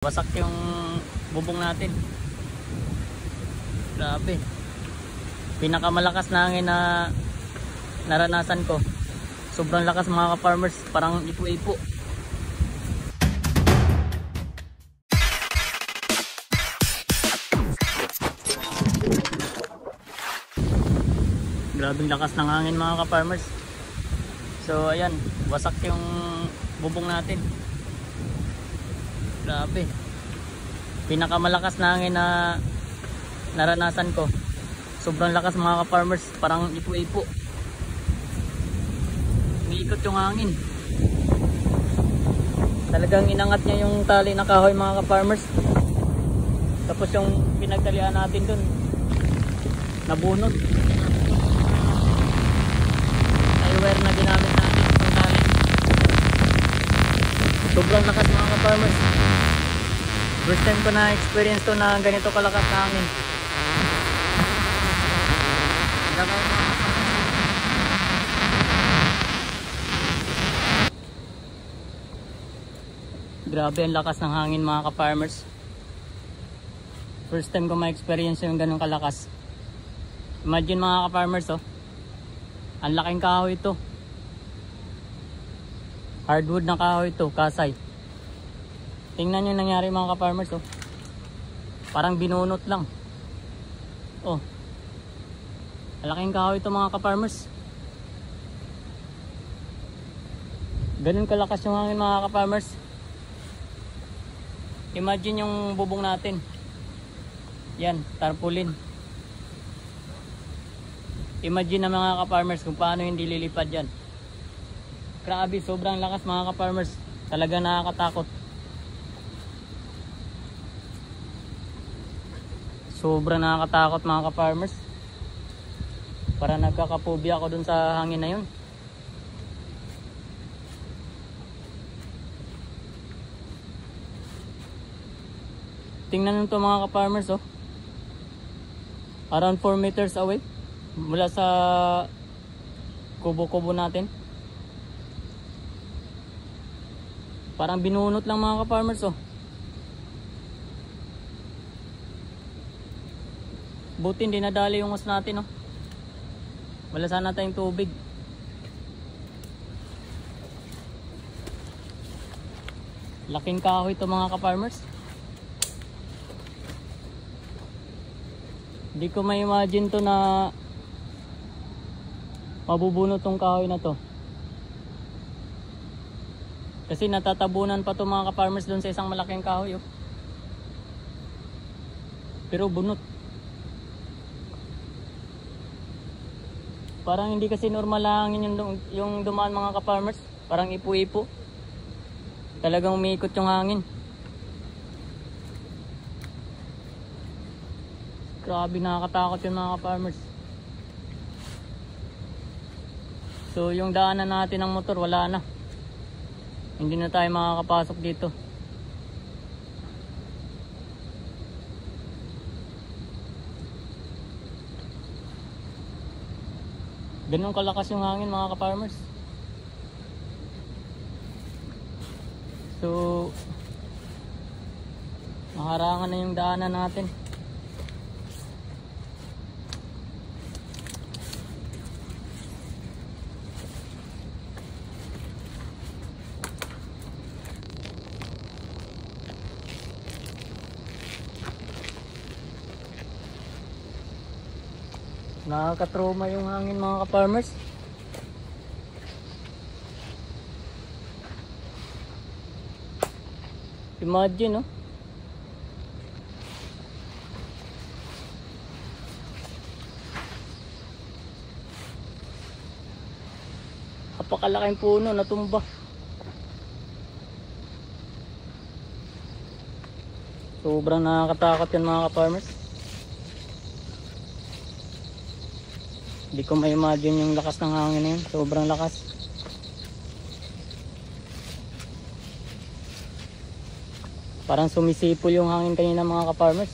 Wasak yung bubong natin. Grabe. Pinakamalakas na hangin na naranasan ko. Sobrang lakas mga ka-farmers, parang ipo-ipo. Grabing lakas ng hangin mga ka-farmers. So ayan, wasak yung bubong natin. Grabe. Pinakamalakas na hangin na naranasan ko. Sobrang lakas mga ka-farmers, parang ipo-ipo. Umiikot yung hangin. Talagang inangat niya yung tali na kahoy mga ka-farmers. Tapos yung pinagtalian natin dun, nabunot. Wire na ginamit natin yung tali. Sobrang lakas mga ka-farmers. First time ko na experience to na ganito kalakas na hangin. Grabe ang lakas ng hangin mga ka-farmers. First time ko ma-experience yung ganong kalakas. Imagine mga ka-farmers, oh. Ang laking kahoy ito. Hardwood na kahoy ito, kasay. Tingnan nyo yung nangyari mga ka-farmers, oh. Parang binunot lang. Oh. Ang laking kahoy ito mga ka-farmers. Ganun kalakas yung hangin mga ka-farmers. Imagine yung bubong natin. Yan, tarpaulin. Imagine na mga ka-farmers kung paano hindi lilipad yan. Grabe, sobrang lakas mga ka-farmers. Talaga nakakatakot. Sobrang nakakatakot mga ka-farmers. Para nagkakapobia ako dun sa hangin na yun. Tingnan nyo to mga ka-farmers, oh. Around 4 meters away mula sa kubo-kubo natin. Parang binunot lang mga ka-farmers, oh. Buti hindi nadali yung hose natin, oh. Wala sana tayong tubig. Laking kahoy ito mga ka-farmers. Hindi ko ma-imagine to na mabubunot tong kahoy na to. Kasi natatabunan pa to mga ka-farmers doon sa isang malaking kahoy, oh. Pero bunot. Parang hindi kasi normal hangin yung dumaan mga ka-farmers. Parang ipo-ipo. Talagang umiikot yung hangin. Grabe, nakakatakot yun mga ka-farmers. So yung daanan natin ng motor wala na. Hindi na tayo makakapasok dito. Ganun kalakas yung hangin mga ka-farmers. So maharangan na yung daanan natin. Nakakatroma yung hangin mga ka-farmers. Imagine, no? Napakalaking puno na tumba. Sobrang nakakatakot yan mga ka-farmers. Hindi ko ma-imagine yung lakas ng hangin na yun. Sobrang lakas. Parang sumisipol yung hangin kanina mga ka-farmers.